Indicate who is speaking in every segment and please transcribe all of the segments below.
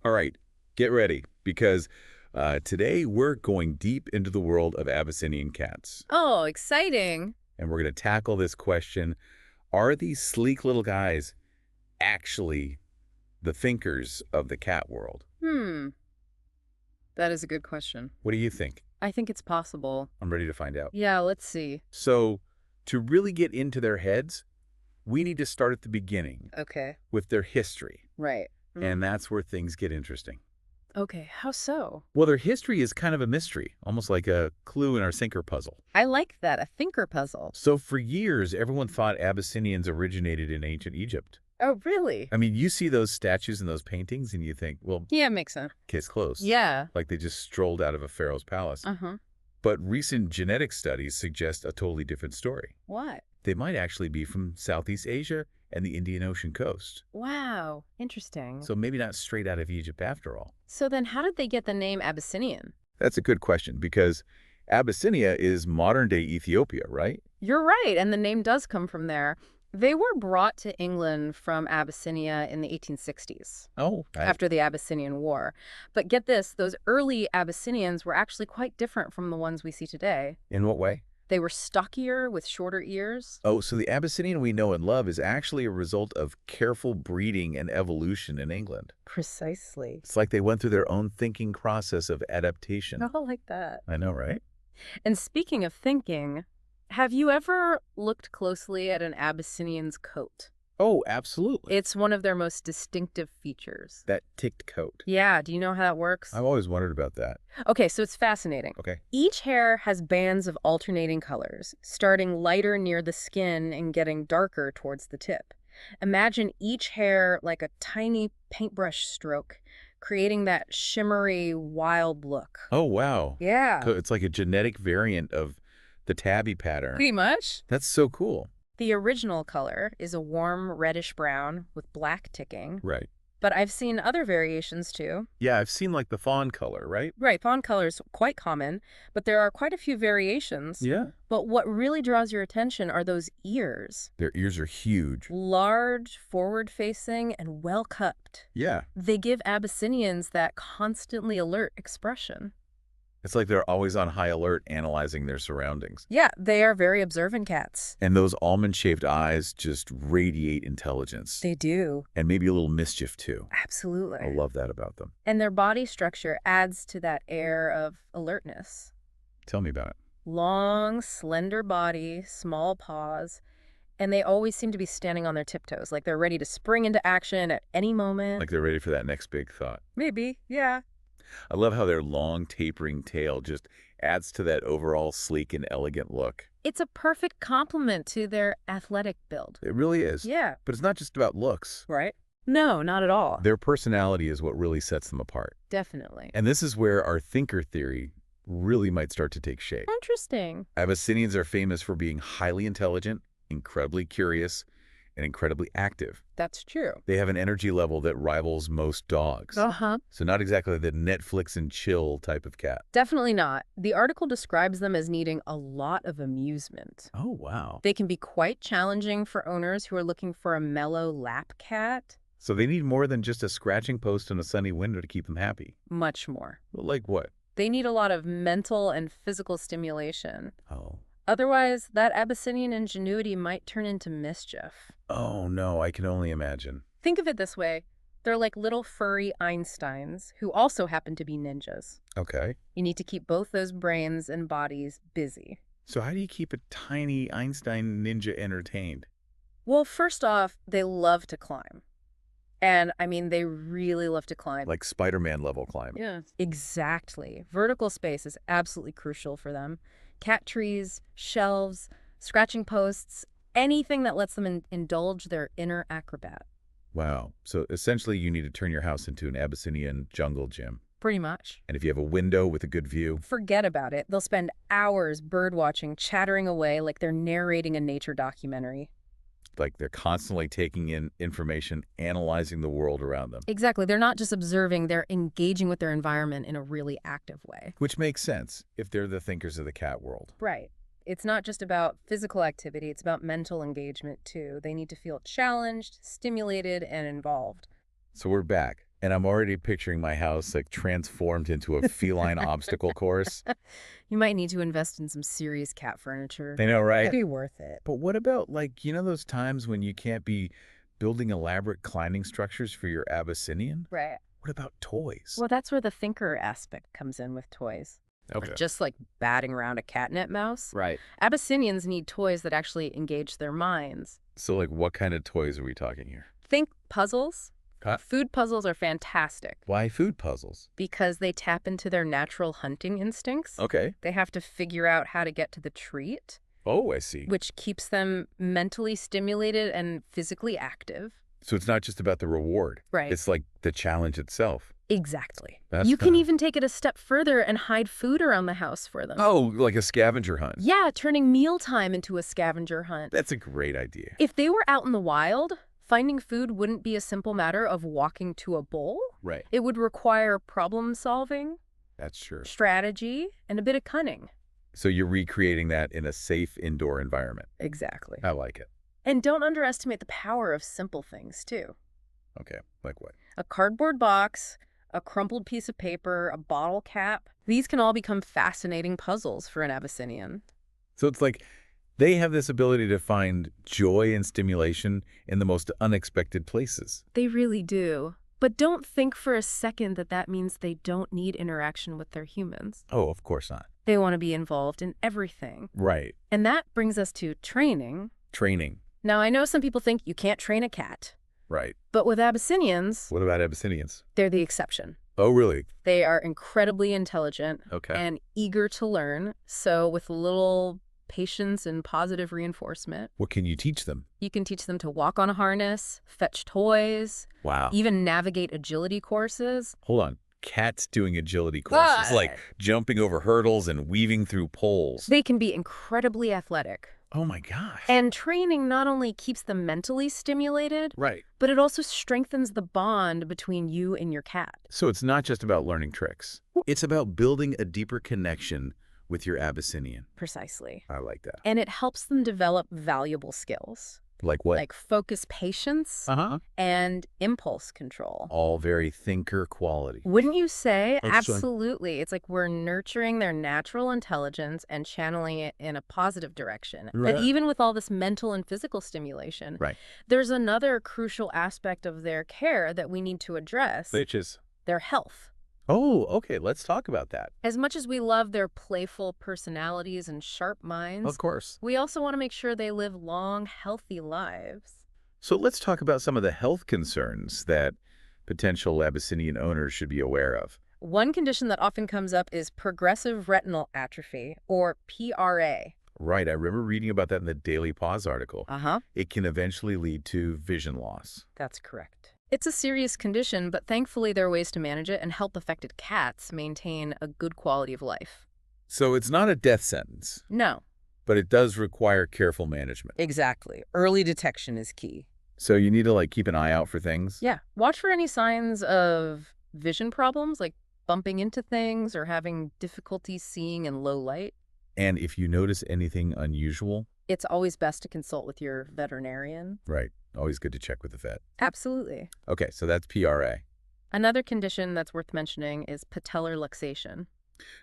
Speaker 1: All right, get ready because today we're going deep into the world of Abyssinian cats.
Speaker 2: Oh, exciting.
Speaker 1: And we're going to tackle this question. Are these sleek little guys actually the thinkers of the cat world?
Speaker 2: Hmm, that is a good question.
Speaker 1: What do you think?
Speaker 2: I think it's possible.
Speaker 1: I'm ready to find out.
Speaker 2: Yeah, let's see.
Speaker 1: So, to really get into their heads, we need to start at the beginning
Speaker 2: Okay.
Speaker 1: with their history.
Speaker 2: Right.
Speaker 1: And that's where things get interesting.
Speaker 2: Okay, how so?
Speaker 1: Well, their history is kind of a mystery, almost like a clue in our sinker puzzle.
Speaker 2: I like that, a thinker puzzle.
Speaker 1: So for years, everyone thought Abyssinians originated in ancient Egypt.
Speaker 2: Oh, really?
Speaker 1: I mean, you see those statues and those paintings and you think, well,
Speaker 2: Yeah, makes sense.
Speaker 1: case closed.
Speaker 2: Yeah.
Speaker 1: Like they just strolled out of a pharaoh's palace.
Speaker 2: Uh-huh.
Speaker 1: But recent genetic studies suggest a totally different story.
Speaker 2: What?
Speaker 1: They might actually be from Southeast Asia and the Indian Ocean coast.
Speaker 2: Wow, interesting.
Speaker 1: So maybe not straight out of Egypt after all.
Speaker 2: So then how did they get the name Abyssinian?
Speaker 1: That's a good question because Abyssinia is modern-day Ethiopia, right?
Speaker 2: You're right, and the name does come from there. They were brought to England from Abyssinia in the 1860s.
Speaker 1: Oh,
Speaker 2: After the Abyssinian War. But get this, those early Abyssinians were actually quite different from the ones we see today.
Speaker 1: in what way?
Speaker 2: They were stockier with shorter ears.
Speaker 1: Oh, so the Abyssinian we know and love is actually a result of careful breeding and evolution in England.
Speaker 2: Precisely.
Speaker 1: It's like they went through their own thinking process of adaptation.
Speaker 2: Oh, like that.
Speaker 1: I know, right?
Speaker 2: And speaking of thinking, have you ever looked closely at an Abyssinian's coat?
Speaker 1: Oh, absolutely.
Speaker 2: It's one of their most distinctive features.
Speaker 1: That ticked coat.
Speaker 2: Yeah, do you know how that works?
Speaker 1: I've always wondered about that.
Speaker 2: Okay, so it's fascinating.
Speaker 1: Okay.
Speaker 2: Each hair has bands of alternating colors, starting lighter near the skin and getting darker towards the tip. Imagine each hair like a tiny paintbrush stroke, creating that shimmery, wild look.
Speaker 1: Oh, wow.
Speaker 2: Yeah.
Speaker 1: So it's like a genetic variant of the tabby pattern.
Speaker 2: Pretty much.
Speaker 1: That's so cool.
Speaker 2: The original color is a warm reddish brown with black ticking,
Speaker 1: Right.
Speaker 2: but I've seen other variations too.
Speaker 1: Yeah, I've seen like the fawn color, right?
Speaker 2: Right, fawn color is quite common, but there are quite a few variations.
Speaker 1: Yeah.
Speaker 2: But what really draws your attention are those ears.
Speaker 1: Their ears are huge.
Speaker 2: Large, forward-facing, and well-cupped.
Speaker 1: Yeah.
Speaker 2: They give Abyssinians that constantly alert expression.
Speaker 1: It's like they're always on high alert analyzing their surroundings.
Speaker 2: Yeah, they are very observant cats.
Speaker 1: And those almond-shaped eyes just radiate intelligence.
Speaker 2: They do.
Speaker 1: And maybe a little mischief, too.
Speaker 2: Absolutely.
Speaker 1: I love that about them.
Speaker 2: And their body structure adds to that air of alertness.
Speaker 1: Tell me about it.
Speaker 2: Long, slender body, small paws, and they always seem to be standing on their tiptoes, like they're ready to spring into action at any moment.
Speaker 1: Like they're ready for that next big thought.
Speaker 2: Maybe, yeah.
Speaker 1: I love how their long, tapering tail just adds to that overall sleek and elegant look.
Speaker 2: It's a perfect complement to their athletic build.
Speaker 1: It really is.
Speaker 2: Yeah.
Speaker 1: But it's not just about looks.
Speaker 2: Right? No, not at all.
Speaker 1: Their personality is what really sets them apart.
Speaker 2: Definitely.
Speaker 1: And this is where our thinker theory really might start to take shape.
Speaker 2: Interesting.
Speaker 1: Abyssinians are famous for being highly intelligent, incredibly curious, and incredibly active.
Speaker 2: That's true.
Speaker 1: They have an energy level that rivals most dogs.
Speaker 2: Uh-huh.
Speaker 1: So not exactly the Netflix and chill type of cat.
Speaker 2: Definitely not. The article describes them as needing a lot of amusement.
Speaker 1: Oh, wow.
Speaker 2: They can be quite challenging for owners who are looking for a mellow lap cat.
Speaker 1: So they need more than just a scratching post and a sunny window to keep them happy.
Speaker 2: Much more.
Speaker 1: Well, like what?
Speaker 2: They need a lot of mental and physical stimulation.
Speaker 1: Oh.
Speaker 2: Otherwise, that Abyssinian ingenuity might turn into mischief.
Speaker 1: Oh, no, I can only imagine.
Speaker 2: Think of it this way. They're like little furry Einsteins who also happen to be ninjas.
Speaker 1: Okay.
Speaker 2: You need to keep both those brains and bodies busy.
Speaker 1: So how do you keep a tiny Einstein ninja entertained?
Speaker 2: Well, first off, they love to climb. And I mean, they really love to climb.
Speaker 1: Like Spider-Man level climbing.
Speaker 2: Yeah. Exactly. Vertical space is absolutely crucial for them. Cat trees, shelves, scratching posts, anything that lets them indulge their inner acrobat.
Speaker 1: Wow. So essentially you need to turn your house into an Abyssinian jungle gym.
Speaker 2: Pretty much.
Speaker 1: And if you have a window with a good view,
Speaker 2: Forget about it. They'll spend hours birdwatching, chattering away like they're narrating a nature documentary.
Speaker 1: like they're constantly taking in information, analyzing the world around them.
Speaker 2: Exactly. They're not just observing, they're engaging with their environment in a really active way.
Speaker 1: Which makes sense if they're the thinkers of the cat world.
Speaker 2: Right. It's not just about physical activity, it's about mental engagement too. They need to feel challenged, stimulated, and involved.
Speaker 1: So we're back. And I'm already picturing my house like transformed into a feline obstacle course.
Speaker 2: You might need to invest in some serious cat furniture.
Speaker 1: I know, right?
Speaker 2: It'd be worth it.
Speaker 1: But what about, like, those times when you can't be building elaborate climbing structures for your Abyssinian?
Speaker 2: Right.
Speaker 1: What about toys?
Speaker 2: Well, that's where the thinker aspect comes in with toys.
Speaker 1: Okay.
Speaker 2: Just like batting around a catnip mouse.
Speaker 1: Right.
Speaker 2: Abyssinians need toys that actually engage their minds.
Speaker 1: So, like, what kind of toys are we talking here?
Speaker 2: Think puzzles.
Speaker 1: Huh?
Speaker 2: Food puzzles are fantastic
Speaker 1: Why food puzzles?
Speaker 2: because they tap into their natural hunting instincts.
Speaker 1: Okay.
Speaker 2: They have to figure out how to get to the treat,
Speaker 1: Oh, I see.
Speaker 2: which keeps them mentally stimulated and physically active.
Speaker 1: So it's not just about the reward.
Speaker 2: Right.
Speaker 1: It's like the challenge itself.
Speaker 2: Exactly.
Speaker 1: That's
Speaker 2: You can
Speaker 1: kinda-
Speaker 2: even take it a step further and hide food around the house for them.
Speaker 1: Oh, like a scavenger hunt.
Speaker 2: Yeah, turning mealtime into a scavenger hunt.
Speaker 1: That's a great idea.
Speaker 2: If they were out in the wild, finding food wouldn't be a simple matter of walking to a bowl.
Speaker 1: Right.
Speaker 2: It would require problem solving,
Speaker 1: That's true.
Speaker 2: strategy, and a bit of cunning.
Speaker 1: So you're recreating that in a safe indoor environment.
Speaker 2: Exactly.
Speaker 1: I like it.
Speaker 2: And don't underestimate the power of simple things, too.
Speaker 1: Okay. Like what?
Speaker 2: A cardboard box, a crumpled piece of paper, a bottle cap. These can all become fascinating puzzles for an Abyssinian.
Speaker 1: So it's like they have this ability to find joy and stimulation in the most unexpected places.
Speaker 2: They really do. But don't think for a second that that means they don't need interaction with their humans.
Speaker 1: Oh, of course not.
Speaker 2: They want to be involved in everything.
Speaker 1: Right.
Speaker 2: And that brings us to training.
Speaker 1: Training.
Speaker 2: Now, I know some people think you can't train a cat,
Speaker 1: Right.
Speaker 2: but with Abyssinians,
Speaker 1: What about Abyssinians?
Speaker 2: they're the exception.
Speaker 1: Oh, really?
Speaker 2: They are incredibly intelligent
Speaker 1: Okay.
Speaker 2: and eager to learn. So with little patience and positive reinforcement,
Speaker 1: What can you teach them?
Speaker 2: you can teach them to walk on a harness, fetch toys,
Speaker 1: Wow.
Speaker 2: even navigate agility courses.
Speaker 1: Hold on. Cats doing agility courses, like jumping over hurdles and weaving through poles.
Speaker 2: They can be incredibly athletic.
Speaker 1: Oh my gosh.
Speaker 2: And training not only keeps them mentally stimulated,
Speaker 1: Right.
Speaker 2: but it also strengthens the bond between you and your cat.
Speaker 1: So it's not just about learning tricks. It's about building a deeper connection with your Abyssinian.
Speaker 2: Precisely.
Speaker 1: I like that.
Speaker 2: And it helps them develop valuable skills,
Speaker 1: Like what?
Speaker 2: like focus patience
Speaker 1: Uh-huh.
Speaker 2: and impulse control.
Speaker 1: All very thinker quality.
Speaker 2: Wouldn't you say?
Speaker 1: That's right.
Speaker 2: Absolutely. It's like we're nurturing their natural intelligence and channeling it in a positive direction.
Speaker 1: Right.
Speaker 2: But even with all this mental and physical stimulation,
Speaker 1: Right.
Speaker 2: there's another crucial aspect of their care that we need to address,
Speaker 1: Which is...
Speaker 2: their health.
Speaker 1: Oh, okay. Let's talk about that.
Speaker 2: As much as we love their playful personalities and sharp minds,
Speaker 1: Of course.
Speaker 2: we also want to make sure they live long, healthy lives.
Speaker 1: So let's talk about some of the health concerns that potential Abyssinian owners should be aware of.
Speaker 2: One condition that often comes up is progressive retinal atrophy, or PRA.
Speaker 1: Right. I remember reading about that in the Daily Pause article.
Speaker 2: Uh-huh.
Speaker 1: It can eventually lead to vision loss.
Speaker 2: That's correct. It's a serious condition, but thankfully there are ways to manage it and help affected cats maintain a good quality of life.
Speaker 1: So it's not a death sentence,
Speaker 2: No.
Speaker 1: but it does require careful management.
Speaker 2: Exactly. Early detection is key.
Speaker 1: So you need to like keep an eye out for things.
Speaker 2: Yeah. Watch for any signs of vision problems, like bumping into things or having difficulty seeing in low light.
Speaker 1: And if you notice anything unusual,
Speaker 2: It's always best to consult with your veterinarian.
Speaker 1: right, always good to check with the vet.
Speaker 2: Absolutely.
Speaker 1: Okay, so that's PRA.
Speaker 2: Another condition that's worth mentioning is patellar luxation.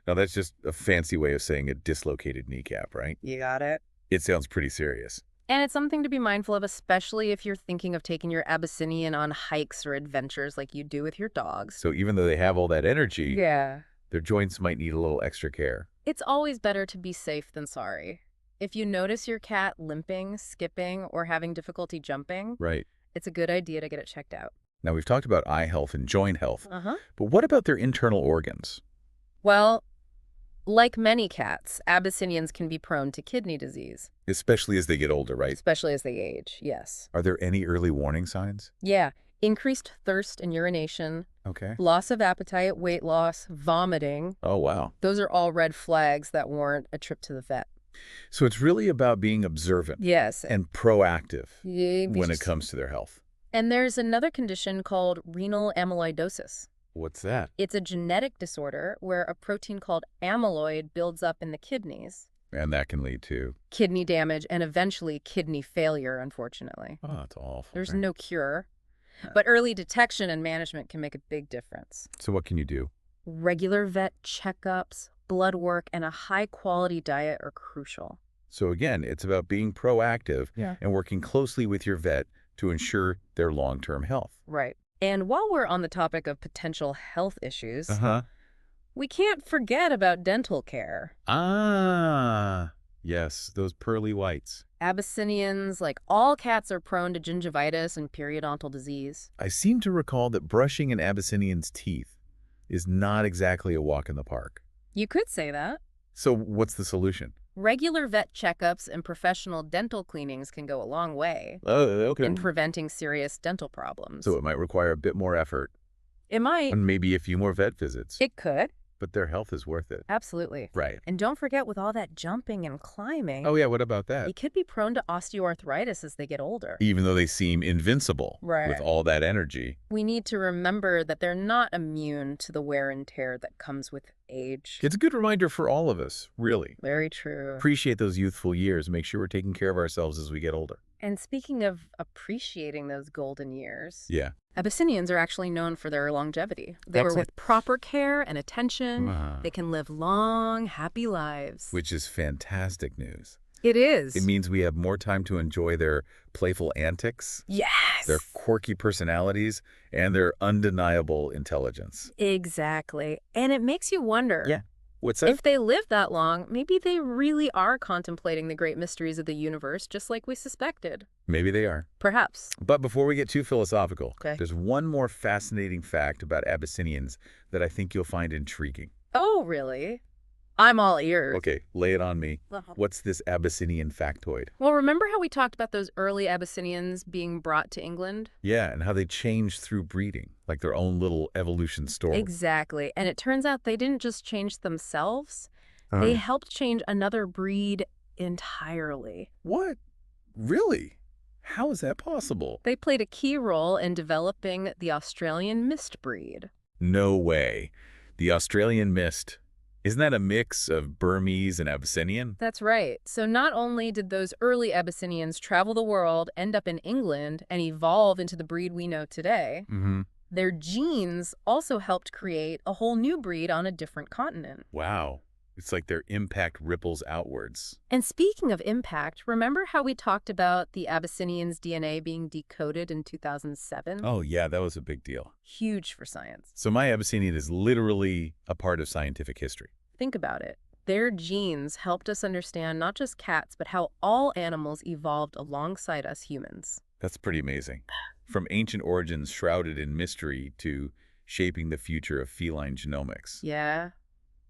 Speaker 1: Now that's just a fancy way of saying a dislocated kneecap, right?
Speaker 2: You got it.
Speaker 1: It sounds pretty serious.
Speaker 2: And it's something to be mindful of, especially if you're thinking of taking your Abyssinian on hikes or adventures like you do with your dogs.
Speaker 1: So even though they have all that energy,
Speaker 2: Yeah.
Speaker 1: their joints might need a little extra care.
Speaker 2: It's always better to be safe than sorry. If you notice your cat limping, skipping, or having difficulty jumping,
Speaker 1: Right.
Speaker 2: it's a good idea to get it checked out.
Speaker 1: Now we've talked about eye health and joint health,
Speaker 2: Uh-huh.
Speaker 1: but what about their internal organs?
Speaker 2: Well, like many cats, Abyssinians can be prone to kidney disease,
Speaker 1: Especially as they get older, right?
Speaker 2: especially as they age, yes.
Speaker 1: Are there any early warning signs?
Speaker 2: Yeah, increased thirst and urination,
Speaker 1: Okay.
Speaker 2: loss of appetite, weight loss, vomiting.
Speaker 1: Oh, wow.
Speaker 2: Those are all red flags that warrant a trip to the vet.
Speaker 1: So it's really about being observant
Speaker 2: Yes.
Speaker 1: and proactive
Speaker 2: Yeah,
Speaker 1: when it comes to their health.
Speaker 2: And there's another condition called renal amyloidosis.
Speaker 1: What's that?
Speaker 2: It's a genetic disorder where a protein called amyloid builds up in the kidneys.
Speaker 1: And that can lead to...
Speaker 2: Kidney damage and eventually kidney failure, unfortunately.
Speaker 1: Oh, that's awful.
Speaker 2: There's
Speaker 1: right?
Speaker 2: no cure. But early detection and management can make a big difference.
Speaker 1: So what can you do?
Speaker 2: Regular vet checkups, blood work, and a high-quality diet are crucial.
Speaker 1: So again, it's about being proactive
Speaker 2: Yeah.
Speaker 1: and working closely with your vet to ensure their long-term health.
Speaker 2: Right. And while we're on the topic of potential health issues,
Speaker 1: Uh-huh.
Speaker 2: we can't forget about dental care.
Speaker 1: Ah, yes, those pearly whites.
Speaker 2: Abyssinians, like all cats, are prone to gingivitis and periodontal disease.
Speaker 1: I seem to recall that brushing an Abyssinian's teeth is not exactly a walk in the park.
Speaker 2: You could say that.
Speaker 1: So what's the solution?
Speaker 2: Regular vet checkups and professional dental cleanings can go a long way
Speaker 1: Oh, okay.
Speaker 2: in preventing serious dental problems.
Speaker 1: So it might require a bit more effort
Speaker 2: It might.
Speaker 1: and maybe a few more vet visits,
Speaker 2: It could.
Speaker 1: but their health is worth it.
Speaker 2: Absolutely.
Speaker 1: Right.
Speaker 2: And don't forget, with all that jumping and climbing,
Speaker 1: Oh, yeah, what about that?
Speaker 2: they could be prone to osteoarthritis as they get older.
Speaker 1: Even though they seem invincible
Speaker 2: Right.
Speaker 1: with all that energy.
Speaker 2: We need to remember that they're not immune to the wear and tear that comes with age.
Speaker 1: It's a good reminder for all of us, really.
Speaker 2: Very true.
Speaker 1: Appreciate those youthful years. Make sure we're taking care of ourselves as we get older.
Speaker 2: And speaking of appreciating those golden years,
Speaker 1: Yeah.
Speaker 2: Abyssinians are actually known for their longevity.
Speaker 1: That's
Speaker 2: With proper care and attention,
Speaker 1: Ah.
Speaker 2: they can live long, happy lives.
Speaker 1: Which is fantastic news.
Speaker 2: It is.
Speaker 1: It means we have more time to enjoy their playful antics,
Speaker 2: Yes.
Speaker 1: their quirky personalities, and their undeniable intelligence.
Speaker 2: Exactly. And it makes you wonder.
Speaker 1: Yeah. What's that?
Speaker 2: If they live that long, maybe they really are contemplating the great mysteries of the universe, just like we suspected.
Speaker 1: Maybe they are.
Speaker 2: Perhaps.
Speaker 1: But before we get too philosophical,
Speaker 2: Okay.
Speaker 1: there's one more fascinating fact about Abyssinians that I think you'll find intriguing.
Speaker 2: Oh, really? I'm all ears.
Speaker 1: Okay, lay it on me.
Speaker 2: Uh-huh.
Speaker 1: What's this Abyssinian factoid?
Speaker 2: Well, remember how we talked about those early Abyssinians being brought to England?
Speaker 1: Yeah, and how they change through breeding, like their own little evolution story.
Speaker 2: Exactly. And it turns out they didn't just change themselves. They helped change another breed entirely.
Speaker 1: What? Really? How is that possible?
Speaker 2: They played a key role in developing the Australian mist breed.
Speaker 1: No way. The Australian mist. Isn't that a mix of Burmese and Abyssinian?
Speaker 2: That's right. So not only did those early Abyssinians travel the world, end up in England, and evolve into the breed we know today,
Speaker 1: Mm-hmm.
Speaker 2: their genes also helped create a whole new breed on a different continent.
Speaker 1: Wow. It's like their impact ripples outwards.
Speaker 2: And speaking of impact, remember how we talked about the Abyssinians' DNA being decoded in 2007?
Speaker 1: Oh, yeah, that was a big deal.
Speaker 2: Huge for science.
Speaker 1: So my Abyssinian is literally a part of scientific history.
Speaker 2: Think about it. Their genes helped us understand not just cats, but how all animals evolved alongside us humans.
Speaker 1: That's pretty amazing. From ancient origins shrouded in mystery to shaping the future of feline genomics.
Speaker 2: Yeah,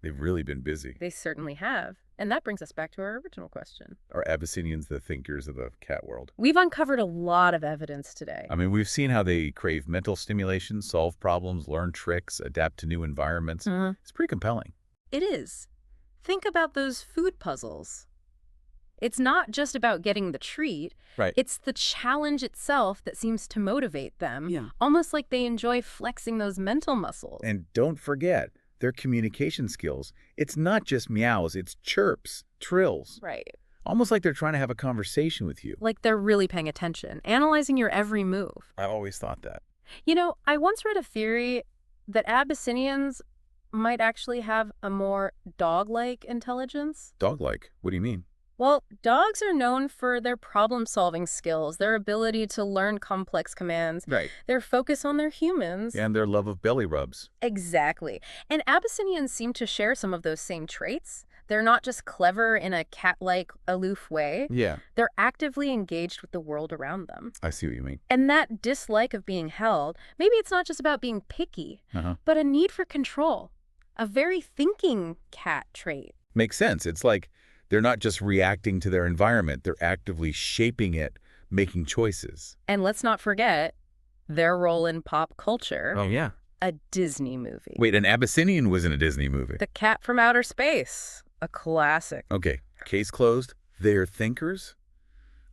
Speaker 1: They've really been busy.
Speaker 2: they certainly have. And that brings us back to our original question.
Speaker 1: Are Abyssinians the thinkers of the cat world?
Speaker 2: We've uncovered a lot of evidence today.
Speaker 1: I mean, we've seen how they crave mental stimulation, solve problems, learn tricks, adapt to new environments. It's pretty compelling.
Speaker 2: It is. Think about those food puzzles. It's not just about getting the treat.
Speaker 1: Right.
Speaker 2: It's the challenge itself that seems to motivate them.
Speaker 1: Yeah.
Speaker 2: Almost like they enjoy flexing those mental muscles.
Speaker 1: And don't forget, their communication skills. It's not just meows, it's chirps, trills.
Speaker 2: Right.
Speaker 1: Almost like they're trying to have a conversation with you.
Speaker 2: Like they're really paying attention, analyzing your every move.
Speaker 1: I've always thought that.
Speaker 2: You know, I once read a theory that Abyssinians might actually have a more dog-like intelligence.
Speaker 1: Dog-like? What do you mean?
Speaker 2: Well, dogs are known for their problem-solving skills, their ability to learn complex commands,
Speaker 1: Right.
Speaker 2: their focus on their humans.
Speaker 1: And their love of belly rubs.
Speaker 2: Exactly. And Abyssinians seem to share some of those same traits. They're not just clever in a cat-like, aloof way.
Speaker 1: Yeah,
Speaker 2: They're actively engaged with the world around them.
Speaker 1: I see what you mean.
Speaker 2: And that dislike of being held, maybe it's not just about being picky, but a need for control. A very thinking cat trait.
Speaker 1: Makes sense. It's like they're not just reacting to their environment, they're actively shaping it, making choices.
Speaker 2: And let's not forget their role in pop culture.
Speaker 1: Oh, yeah.
Speaker 2: A Disney movie.
Speaker 1: Wait, an Abyssinian was in a Disney movie.
Speaker 2: The Cat from Outer Space. A classic.
Speaker 1: Okay, case closed. They're thinkers?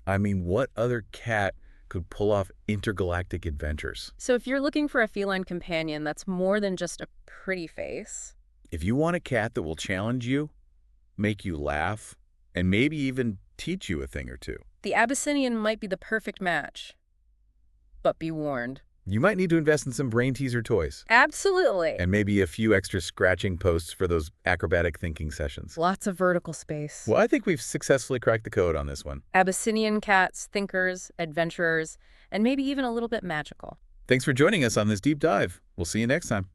Speaker 1: I mean, what other cat could pull off intergalactic adventures?
Speaker 2: So if you're looking for a feline companion that's more than just a pretty face.
Speaker 1: If you want a cat that will challenge you, make you laugh, and maybe even teach you a thing or two.
Speaker 2: The Abyssinian might be the perfect match. But be warned,
Speaker 1: You might need to invest in some brain teaser toys.
Speaker 2: Absolutely.
Speaker 1: And maybe a few extra scratching posts for those acrobatic thinking sessions.
Speaker 2: Lots of vertical space.
Speaker 1: Well, I think we've successfully cracked the code on this one.
Speaker 2: Abyssinian cats, thinkers, adventurers, and maybe even a little bit magical.
Speaker 1: Thanks for joining us on this deep dive. We'll see you next time.